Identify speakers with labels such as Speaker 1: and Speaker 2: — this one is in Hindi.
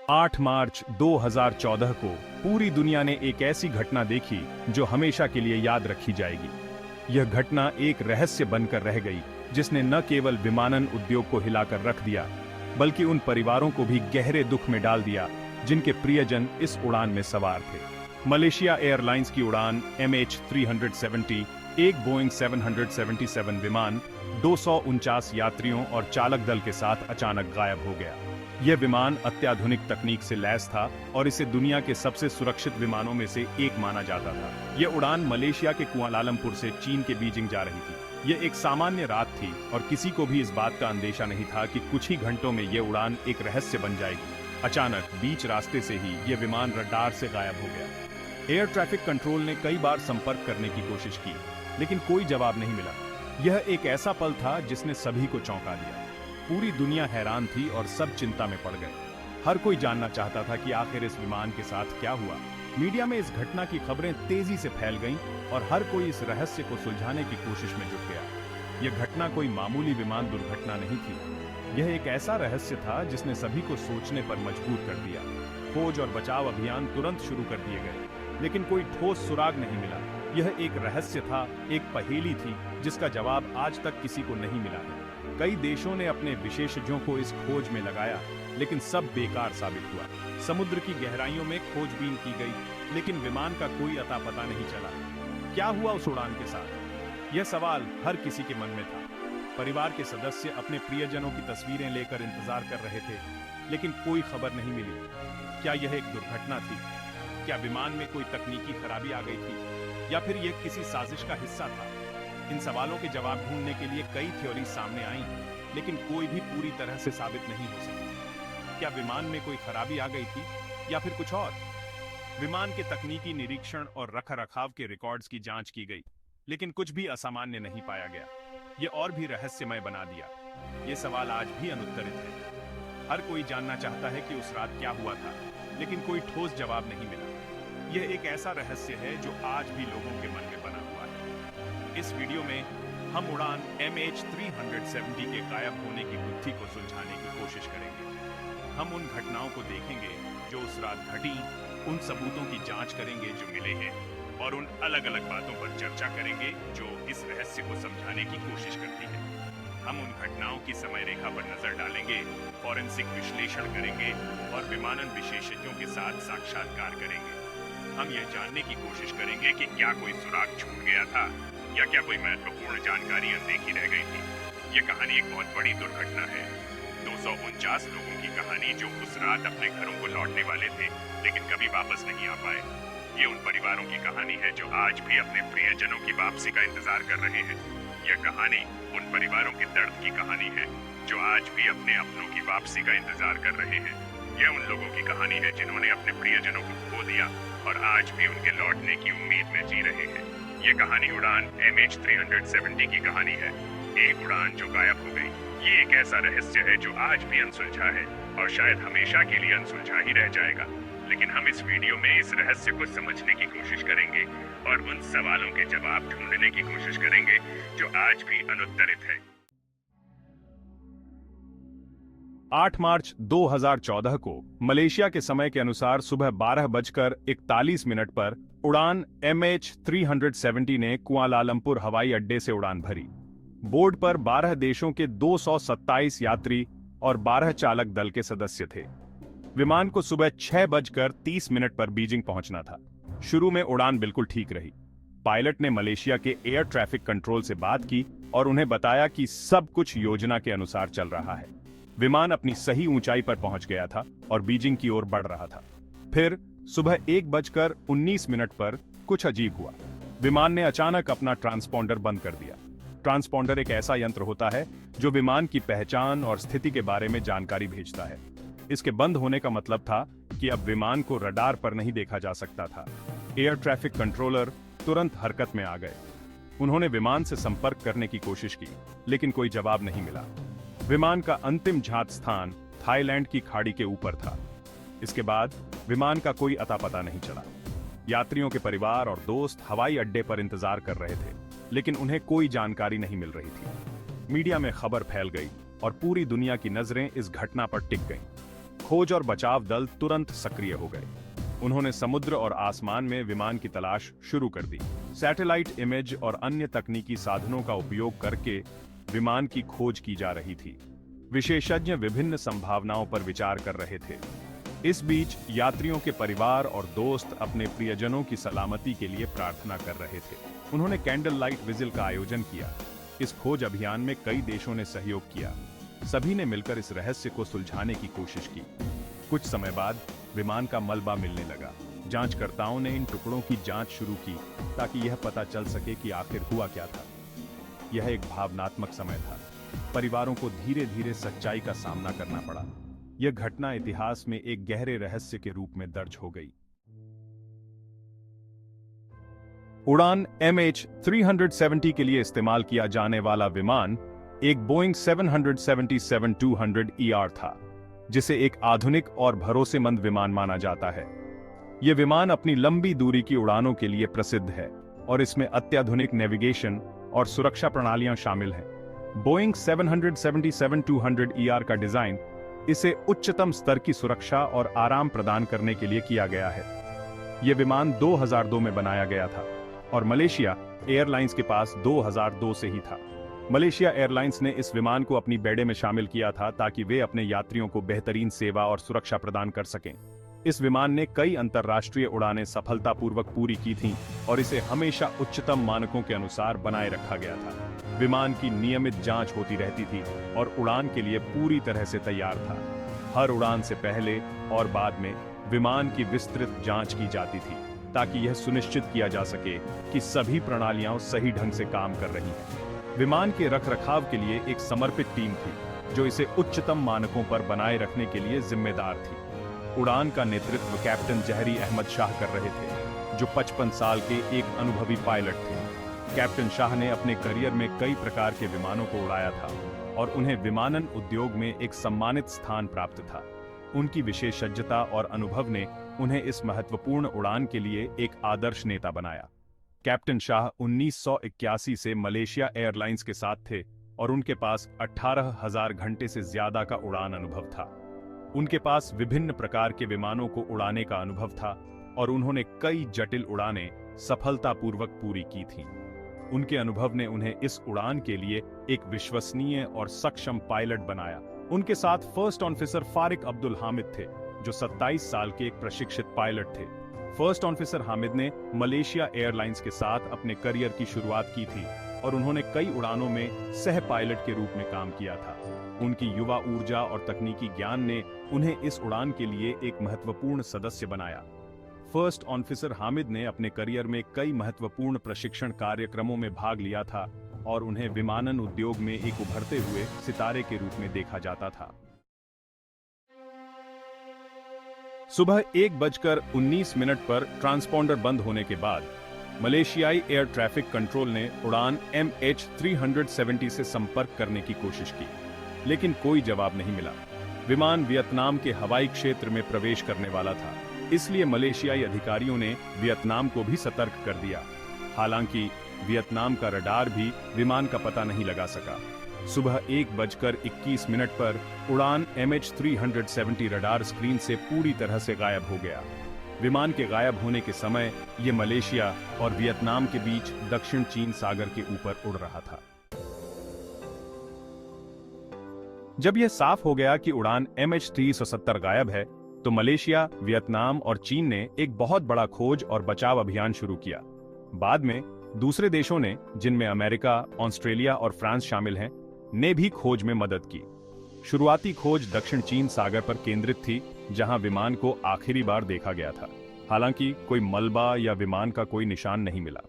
Speaker 1: 8 मार्च 2014 को पूरी दुनिया ने एक ऐसी घटना देखी जो हमेशा के लिए याद रखी जाएगी। यह घटना एक रहस्य बनकर रह गई जिसने न केवल विमानन उद्योग को हिलाकर रख दिया बल्कि उन परिवारों को भी गहरे दुख में डाल दिया जिनके प्रियजन इस उड़ान में सवार थे। मलेशिया एयरलाइंस की उड़ान MH370 एक बोइंग 777 विमान 249 यात्रियों और चालक दल के साथ अचानक गायब हो गया। यह विमान अत्याधुनिक तकनीक से लैस था और इसे दुनिया के सबसे सुरक्षित विमानों में से एक माना जाता था। यह उड़ान मलेशिया के कुआलालंपुर से चीन के बीजिंग जा रही थी। यह एक सामान्य रात थी और किसी को भी इस बात का अंदेशा नहीं था कि कुछ ही घंटों में यह उड़ान एक रहस्य बन जाएगी। अचानक बीच रास्ते से ही यह विमान रडार से गायब हो गया। एयर ट्रैफिक कंट्रोल ने कई बार संपर्क करने की कोशिश की, लेकिन कोई जवाब नहीं मिला। यह एक ऐसा पल था जिसने सभी को चौंका दिया। पूरी दुनिया हैरान थी और सब चिंता में पड़ गए। हर कोई जानना चाहता था कि आखिर इस विमान के साथ क्या हुआ। मीडिया में इस घटना की खबरें तेजी से फैल गईं और हर कोई इस रहस्य को सुलझाने की कोशिश में जुट गया। यह घटना कोई मामूली विमान दुर्घटना नहीं थी। यह एक ऐसा रहस्य था जिसने सभी को सोचने पर मजबूर कर दिया। खोज और बचाव अभियान तुरंत शुरू कर दिए गए, लेकिन कोई ठोस सुराग नहीं मिला। यह एक रहस्य था, एक पहेली थी जिसका जवाब आज तक किसी को नहीं मिला है। कई देशों ने अपने विशेषज्ञों को इस खोज में लगाया, लेकिन सब बेकार साबित हुआ। समुद्र की गहराइयों में खोजबीन की गई, लेकिन विमान का कोई अता पता नहीं चला। क्या हुआ उस उड़ान के साथ? यह सवाल हर किसी के मन में था। परिवार के सदस्य अपने प्रियजनों की तस्वीरें लेकर इंतजार कर रहे थे, लेकिन कोई खबर नहीं मिली। क्या यह एक दुर्घटना थी? क्या विमान में कोई तकनीकी खराबी आ गई थी, या फिर यह किसी साजिश का हिस्सा था? इन सवालों के जवाब ढूंढने के लिए कई थ्योरी सामने आईं, लेकिन कोई भी पूरी तरह से साबित नहीं हो सकी। क्या विमान में कोई खराबी आ गई थी, या फिर कुछ और? विमान के तकनीकी निरीक्षण और रखरखाव के रिकॉर्ड्स की जांच की गई, लेकिन कुछ भी असामान्य नहीं पाया गया। यह और भी रहस्यमय बना दिया। ये सवाल आज भी अनुत्तरित है। हर कोई जानना चाहता है कि उस रात क्या हुआ था, लेकिन कोई ठोस जवाब नहीं मिला। यह एक ऐसा रहस्य है जो आज भी लोगों के मन में बना हुआ है। इस वीडियो में हम उड़ान MH370 के गायब होने की गुत्थी को सुलझाने की कोशिश करेंगे। हम उन घटनाओं को देखेंगे जो उस रात घटी, उन सबूतों की जांच करेंगे जो मिले हैं, और उन अलग अलग बातों पर चर्चा करेंगे जो इस रहस्य को समझाने की कोशिश करती है। हम उन घटनाओं की समय रेखा पर नजर डालेंगे, फॉरेंसिक विश्लेषण करेंगे और विमानन विशेषज्ञों के साथ साक्षात्कार करेंगे। हम यह जानने की कोशिश करेंगे कि क्या कोई सुराग छूट गया था, या क्या कोई महत्वपूर्ण जानकारी अनदेखी रह गई थी। ये कहानी एक बहुत बड़ी दुर्घटना है। 249 लोगों की कहानी जो उस रात अपने घरों को लौटने वाले थे, लेकिन कभी वापस नहीं आ पाए। ये उन परिवारों की कहानी है जो आज भी अपने प्रियजनों की वापसी का इंतजार कर रहे हैं। यह कहानी उन परिवारों के दर्द की कहानी है जो आज भी अपने अपनों की वापसी का इंतजार कर रहे हैं। यह उन लोगों की कहानी है जिन्होंने अपने प्रियजनों को खो दिया और आज भी उनके लौटने की उम्मीद में जी रहे हैं। ये कहानी उड़ान MH370 की कहानी है, एक उड़ान जो गायब हो गई। ये एक ऐसा रहस्य है जो आज भी अनसुलझा है और शायद हमेशा के लिए अनसुलझा ही रह जाएगा। लेकिन हम इस वीडियो में इस रहस्य को समझने की कोशिश करेंगे और उन सवालों के जवाब ढूंढने की कोशिश करेंगे जो आज भी अनुत्तरित है। 8 मार्च 2014 को मलेशिया के समय के अनुसार सुबह 12:41 पर उड़ान MH370 ने कुआलालंपुर हवाई अड्डे से उड़ान भरी। बोर्ड पर 12 देशों के 227 यात्री और 12 चालक दल के सदस्य थे। विमान को सुबह 6:30 पर बीजिंग पहुंचना था। शुरू में उड़ान बिल्कुल ठीक रही। पायलट ने मलेशिया के एयर ट्रैफिक कंट्रोल से बात की और उन्हें बताया कि सब कुछ योजना के अनुसार चल रहा है। विमान अपनी सही ऊंचाई पर पहुंच गया था और बीजिंग की ओर बढ़ रहा था। फिर सुबह 1:19 पर कुछ अजीब हुआ। विमान ने अचानक अपना ट्रांसपॉन्डर बंद कर दिया। ट्रांसपॉन्डर एक ऐसा यंत्र होता है जो विमान की पहचान और स्थिति के बारे में जानकारी भेजता है। इसके बंद होने का मतलब था कि अब विमान को रडार पर नहीं देखा जा सकता था। एयर ट्रैफिक कंट्रोलर तुरंत हरकत में आ गए। उन्होंने विमान से संपर्क करने की कोशिश की, लेकिन कोई जवाब नहीं मिला। विमान का अंतिम झांक स्थान थाईलैंड की खाड़ी के ऊपर था। इसके बाद विमान का कोई अता पता नहीं चला। यात्रियों के परिवार और दोस्त हवाई अड्डे पर इंतजार कर रहे थे, लेकिन उन्हें कोई जानकारी नहीं मिल रही थी। मीडिया में खबर फैल गई और पूरी दुनिया की नजरें इस घटना पर टिक गईं। खोज और बचाव दल तुरंत सक्रिय हो गए। उन्होंने समुद्र और आसमान में विमान की तलाश शुरू कर दी। सैटेलाइट इमेज और अन्य तकनीकी साधनों का उपयोग करके विमान की खोज की जा रही थी। विशेषज्ञ विभिन्न संभावनाओं पर विचार कर रहे थे। इस बीच यात्रियों के परिवार और दोस्त अपने प्रियजनों की सलामती के लिए प्रार्थना कर रहे थे। उन्होंने कैंडल लाइट विजिल का आयोजन किया। इस खोज अभियान में कई देशों ने सहयोग किया। सभी ने मिलकर इस रहस्य को सुलझाने की कोशिश की। कुछ समय बाद विमान का मलबा मिलने लगा। जांचकर्ताओं ने इन टुकड़ों की जांच शुरू की ताकि यह पता चल सके कि आखिर हुआ क्या था। यह एक भावनात्मक समय था। परिवारों को धीरे धीरे सच्चाई का सामना करना पड़ा। यह घटना इतिहास में एक गहरे रहस्य के रूप में दर्ज हो गई। उड़ान MH370 के लिए इस्तेमाल किया जाने वाला विमान एक बोइंग 777-200ER था, जिसे एक आधुनिक और भरोसेमंद विमान माना जाता है। यह विमान अपनी लंबी दूरी की उड़ानों के लिए प्रसिद्ध है और इसमें अत्याधुनिक नेविगेशन और सुरक्षा प्रणालियां शामिल हैं। बोइंग 777-200ER का डिजाइन इसे उच्चतम स्तर की सुरक्षा और आराम प्रदान करने के लिए किया गया है। यह विमान 2002 में बनाया गया था और मलेशिया एयरलाइंस के पास 2002 से ही था। मलेशिया एयरलाइंस ने इस विमान को अपनी बेड़े में शामिल किया था ताकि वे अपने यात्रियों को बेहतरीन सेवा और सुरक्षा प्रदान कर सकें। इस विमान ने कई अंतर्राष्ट्रीय उड़ानें सफलतापूर्वक पूरी की थीं और इसे हमेशा उच्चतम मानकों के अनुसार बनाए रखा गया था। विमान की नियमित जांच होती रहती थी और उड़ान के लिए पूरी तरह से तैयार था। हर उड़ान से पहले और बाद में विमान की विस्तृत जांच की जाती थी ताकि यह सुनिश्चित किया जा सके कि सभी प्रणालियां सही ढंग से काम कर रही हैं। विमान के रखरखाव के लिए एक समर्पित टीम थी जो इसे उच्चतम मानकों पर बनाए रखने के लिए जिम्मेदार थी। उड़ान का नेतृत्व कैप्टन जहरी अहमद शाह कर रहे थे, जो 55 साल के एक अनुभवी पायलट थे। कैप्टन शाह ने अपने करियर में कई प्रकार के विमानों को उड़ाया था और उन्हें विमानन उद्योग में एक सम्मानित स्थान प्राप्त था। उनकी विशेषज्ञता और अनुभव ने उन्हें इस महत्वपूर्ण उड़ान के लिए एक आदर्श नेता बनाया। कैप्टन शाह 1981 से मलेशिया एयरलाइंस के साथ थे और उनके पास 18,000 घंटे से ज्यादा का उड़ान अनुभव था। उनके पास विभिन्न प्रकार के विमानों को उड़ाने का अनुभव था और उन्होंने कई जटिल उड़ानें सफलतापूर्वक पूरी की थीं। उनके अनुभव ने उन्हें इस उड़ान के लिए एक विश्वसनीय और सक्षम पायलट बनाया। उनके साथ फर्स्ट ऑफिसर फारिक अब्दुल हामिद थे, जो 27 साल के एक प्रशिक्षित पायलट थे। फर्स्ट ऑफिसर हामिद ने मलेशिया एयरलाइंस के साथ अपने करियर की शुरुआत की थी और उन्होंने कई उड़ानों में सह पायलट के रूप में काम किया था। उनकी युवा ऊर्जा और तकनीकी ज्ञान ने उन्हें इस उड़ान के लिए एक महत्वपूर्ण सदस्य बनाया। फर्स्ट ऑफिसर हामिद ने अपने करियर में कई महत्वपूर्ण प्रशिक्षण कार्यक्रमों में भाग लिया था और उन्हें विमानन उद्योग में एक उभरते हुए सितारे के रूप में देखा जाता था। सुबह 1:19 पर ट्रांसपॉन्डर बंद होने के बाद मलेशियाई एयर ट्रैफिक कंट्रोल ने उड़ान MH370 से संपर्क करने की कोशिश की, लेकिन कोई जवाब नहीं मिला। विमान वियतनाम के हवाई क्षेत्र में प्रवेश करने वाला था, इसलिए मलेशियाई अधिकारियों ने वियतनाम को भी सतर्क कर दिया। हालांकि वियतनाम का रडार भी विमान का पता नहीं लगा सका। सुबह 1:21 पर उड़ान MH370 रडार स्क्रीन से पूरी तरह से गायब हो गया। विमान के गायब होने के समय ये मलेशिया और वियतनाम के बीच दक्षिण चीन सागर के ऊपर उड़ रहा था। जब यह साफ हो गया कि उड़ान MH370 गायब है, तो मलेशिया, वियतनाम और चीन ने एक बहुत बड़ा खोज और बचाव अभियान शुरू किया। बाद में दूसरे देशों ने, जिनमें अमेरिका, ऑस्ट्रेलिया और फ्रांस शामिल हैं, ने भी खोज में मदद की। शुरुआती खोज दक्षिण चीन सागर पर केंद्रित थी, जहां विमान को आखिरी बार देखा गया था। हालांकि कोई मलबा या विमान का कोई निशान नहीं मिला।